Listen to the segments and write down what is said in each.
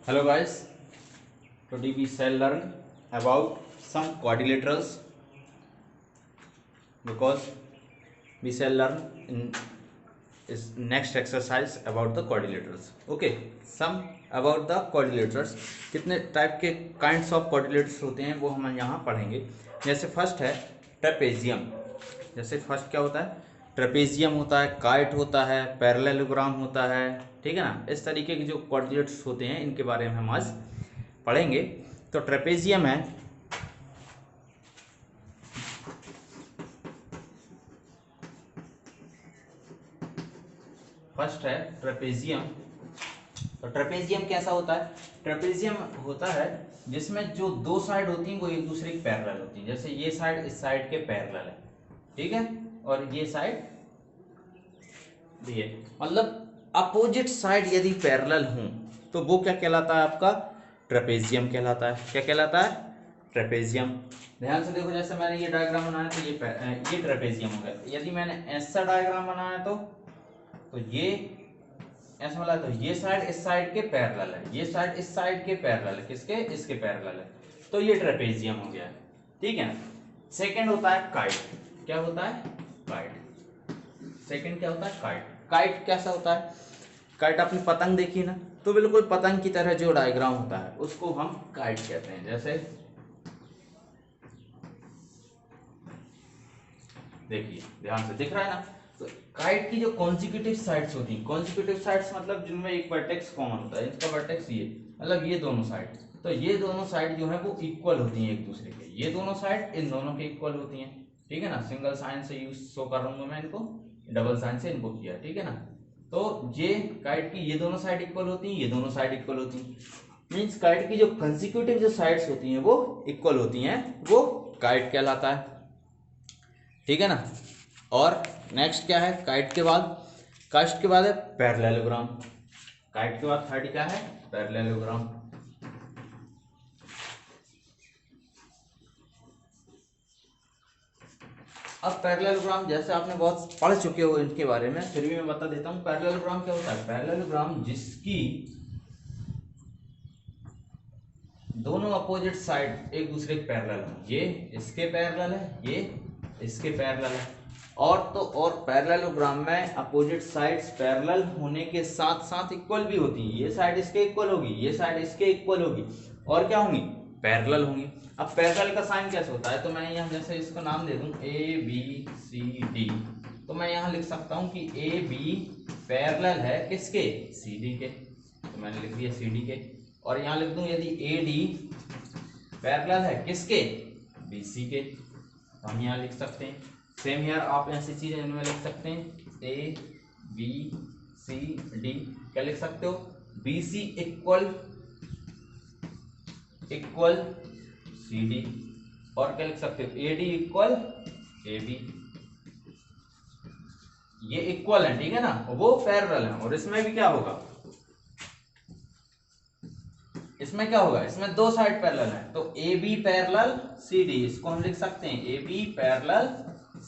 Hello guys, today we shall learn about some quadrilaterals because we shall learn in is next exercise about the quadrilaterals. Okay, some about the quadrilaterals. कितने type के kinds of quadrilaterals होते हैं वो हम यहाँ पढ़ेंगे. जैसे first है ट्रेपेजियम. जैसे फर्स्ट क्या होता है? ट्रेपेजियम होता है, काइट होता है, पैरेललोग्राम होता है. ठीक है ना. इस तरीके के जो क्वाड्रिलेटर्स होते हैं इनके बारे में हम आज पढ़ेंगे. तो ट्रेपेजियम है, फर्स्ट है ट्रेपेजियम. तो ट्रेपेजियम कैसा होता है? ट्रेपेजियम होता है जिसमें जो दो साइड होती हैं वो एक दूसरे के पैरेलल होती हैं. जैसे ये साइड इस साइड के पैरेलल है, ठीक है, और ये साइड ये, मतलब अपोजिट साइड यदि पैरेलल हों तो वो क्या कहलाता है? आपका ट्रेपेजियम कहलाता है. क्या कहलाता है? ट्रेपेजियम. ध्यान से देखो, जैसे मैंने ये डायग्राम बनाया तो ये ट्रेपेजियम हो गया. यदि मैंने ऐसा डायग्राम बनाया तो ये ऐसा वाला, तो ये साइड इस साइड के पैरेलल है, ये साइड इस साइड के पैरेलल है. किसके? इसके पैरेलल है. तो ये ट्रेपेजियम हो गया. ठीक है ना. सेकंड होता है काइट. क्या होता है? काइट. सेकंड क्या होता है? काइट. काइट कैसा होता है? काइट आपने पतंग देखी ना, तो बिल्कुल पतंग की तरह जो डायग्राम होता है उसको हम काइट कहते हैं. जैसे देखिए, ध्यान से दिख रहा है ना. तो काइट की जो कॉन्जिक्यूटिव साइड्स होती हैं, कॉन्जिक्यूटिव साइड्स मतलब जिनमें एक वर्टेक्स कॉमन होता है. इसका वर्टेक्स ये, मतलब ये दोनों साइड, तो ये दोनों साइड जो है वो इक्वल होती हैं एक दूसरे के. ये दोनों साइड इन दोनों के इक्वल होती हैं. ठीक है ना. सिंगल साइन से यूज शो कर रहा हूँ मैं इनको, डबल साइन से इनको किया. ठीक है ना. तो ये काइट की ये दोनों साइड इक्वल होती हैं, ये दोनों साइड इक्वल होती हैं. मीन्स काइट की जो कंसेक्यूटिव जो साइड्स होती हैं वो इक्वल होती हैं, वो काइट कहलाता है. ठीक है ना. और नेक्स्ट क्या है काइट के बाद? काइट के बाद है पैरेललोग्राम. काइट के बाद थर्ड क्या है? पैरेललोग्राम. अब पैरेललोग्राम जैसे आपने बहुत पढ़ चुके हो इनके बारे में, फिर भी मैं बता देता हूँ. पैरेललोग्राम क्या होता है? पैरेललोग्राम जिसकी दोनों अपोजिट साइड एक दूसरे के पैरेलल है. ये इसके पैरेलल है, ये इसके पैरेलल है. और पैरेललोग्राम में अपोजिट साइड्स पैरेलल होने के साथ साथ इक्वल भी होती हैं. ये साइड इसके इक्वल होगी, ये साइड इसके इक्वल होगी, और क्या होंगी? पैरेलल होंगी. अब पैरेलल का साइन कैसे होता है? तो मैं यहाँ जैसे इसको नाम दे दूं ABCD, तो मैं यहाँ लिख सकता हूँ कि AB पैरेलल है किसके? CD के. तो मैंने लिख दिया CD के. और यहाँ लिख दूं यदि AD पैरेलल है किसके? BC के. तो हम यहाँ लिख सकते हैं. सेम हियर आप ऐसी चीजें इनमें लिख सकते हैं. ABCD क्या लिख सकते हो? BC इक्वल CD, और क्या लिख सकते हो? AD equal AB. ये इक्वल है, ठीक है ना, वो पैरेलल है. और इसमें भी क्या होगा? इसमें क्या होगा? इसमें दो साइड पैरेलल है, तो AB पैरेलल CD, इसको हम लिख सकते हैं AB पैरेलल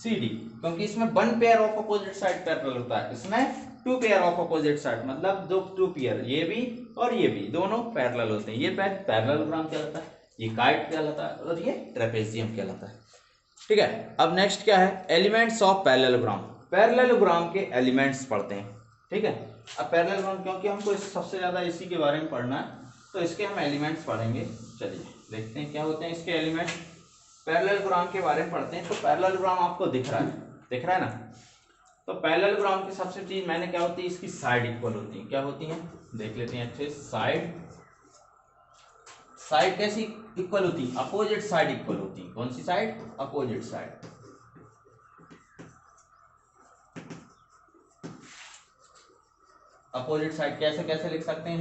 CD, क्योंकि इसमें one pair of opposite side parallel होता है. इसमें two pair of opposite side, मतलब दो टू पेयर, ये भी और ये भी दोनों पैरेलल होते हैं. ये पैरेललोग्राम कहलाता है, ये काइट कहलाता है, और ये ट्रेपेजियम कहलाता है. ठीक है. अब नेक्स्ट क्या है? Elements of parallelogram. पैरेललोग्राम के एलिमेंट्स पढ़ते हैं. ठीक है. अब पैरेललोग्राम, क्योंकि हमको सबसे ज्यादा इसी के बारे में पढ़ना है, तो इसके हम एलिमेंट्स पढ़ेंगे. चलिए देखते हैं क्या होते हैं इसके एलिमेंट्स. पैरेललोग्राम के बारे में पढ़ते हैं. तो पैरेललोग्राम आपको दिख रहा है ना. तो पैरेललोग्राम की सबसे चीज मैंने क्या होती है? इसकी साइड इक्वल होती है. क्या होती है? देख लेते हैं अच्छे. साइड कैसी इक्वल होती है? अपोजिट साइड इक्वल होती है. कौन सी side? Opposite side. Opposite side कैसे कैसे लिख सकते हैं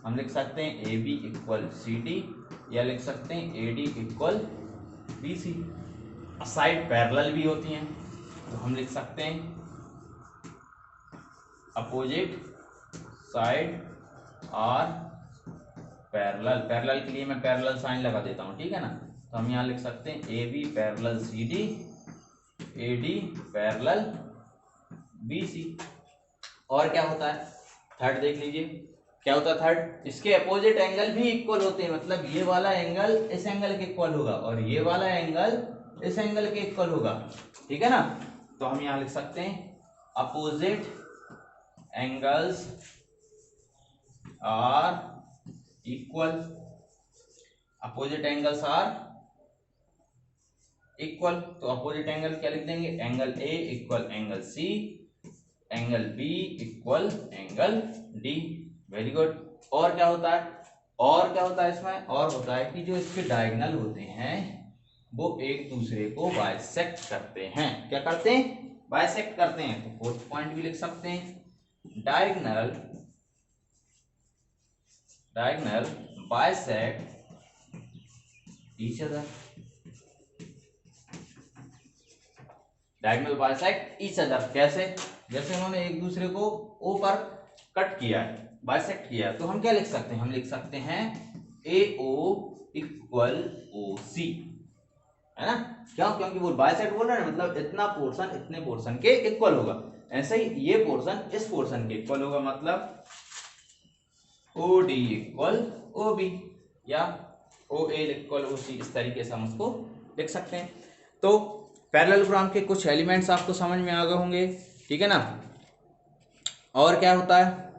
हम लिख सकते हैं AB इक्वल CD, या लिख सकते हैं AD equal BC. Side parallel भी होती हैं, तो हम लिख सकते हैं opposite side are parallel. Parallel के लिए मैं पैरेलल साइन लगा देता हूं. ठीक है ना. तो हम यहां लिख सकते हैं AB parallel CD, AD parallel BC. और क्या होता है? थर्ड देख लीजिए. क्या होता है थर्ड, इसके अपोजिट एंगल भी इक्वल होते हैं, मतलब ये वाला एंगल इस एंगल के इक्वल होगा और ये वाला एंगल इस एंगल के इक्वल होगा, ठीक है ना। तो हम यहां लिख सकते हैं opposite angles are equal, opposite angles are equal. तो अपोजिट एंगल क्या लिख देंगे, angle A equal angle C, angle B equal angle D. Very good. और क्या होता है, और क्या होता है इसमें, और होता है कि जो इसके डायगोनल होते हैं वो एक दूसरे को बाइसेक्ट करते हैं। क्या करते हैं, बाइसेक्ट करते हैं। तो फोर्थ पॉइंट भी लिख सकते हैं, diagonal bisect each other, diagonal bisect each other. कैसे, जैसे उन्होंने एक दूसरे को ओ पर कट किया है, बाइसेक्ट किया है, तो हम क्या लिख सकते हैं, हम लिख सकते हैं AO इक्वल OC, है ना। क्यों, क्योंकि वो बाइसेक्ट बोल रहे हैं, मतलब इतना पोर्शन इतने पोर्शन के इक्वल होगा। ऐसे ही ये पोर्शन इस पोर्शन के इक्वल होगा, मतलब OD इक्वल OB या OA इक्वल OC, इस तरीके से हम उसको लिख सकते हैं। तो पैरेललोग्राम के कुछ एलिमेंट्स आपको समझ में आ गए होंगे, ठीक है ना। और क्या होता है,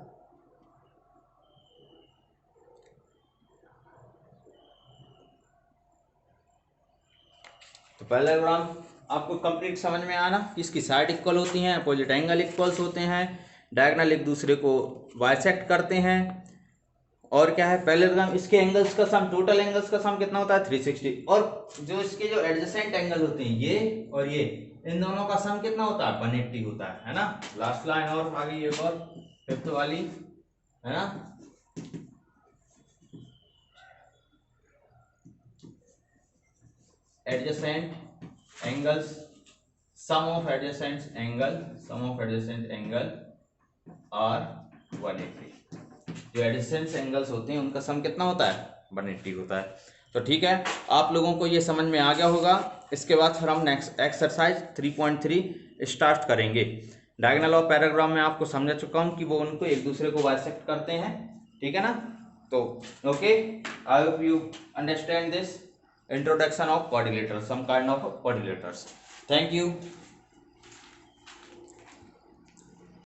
तो पैरेललोग्राम आपको कंप्लीट समझ में आना कि इसकी साइड इक्वल होती हैं, अपोजिट एंगल इक्वल्स होते हैं, डायगोनल एक दूसरे को बाइसेक्ट करते हैं। और क्या है, पैरेललोग्राम इसके एंगल्स का सम, टोटल एंगल्स का सम कितना होता है 360, और जो इसके जो एडजेसेंट एंगल होते हैं ये और ये, इन दोनों का सम कितना होता है 180 होता है ना। लास्ट लाइन और आगे एक और फिफ्थ वाली, है ना। Adjacent angles, sum of adjacent angle are 180। जो एडजेसेंट एंगल्स होते हैं उनका सम कितना होता है 180 होता है। तो ठीक है, आप लोगों को ये समझ में आ गया होगा। इसके बाद फिर हम नेक्स्ट एक्सरसाइज 3.3 स्टार्ट करेंगे। डायगोनल और पैराग्राम में आपको समझा चुका हूँ कि वो उनको एक दूसरे को बाइसेक्ट करते हैं, ठीक है ना। तो okay, I hope you understand this introduction of quadrilaterals, some kind of quadrilaterals. Thank you.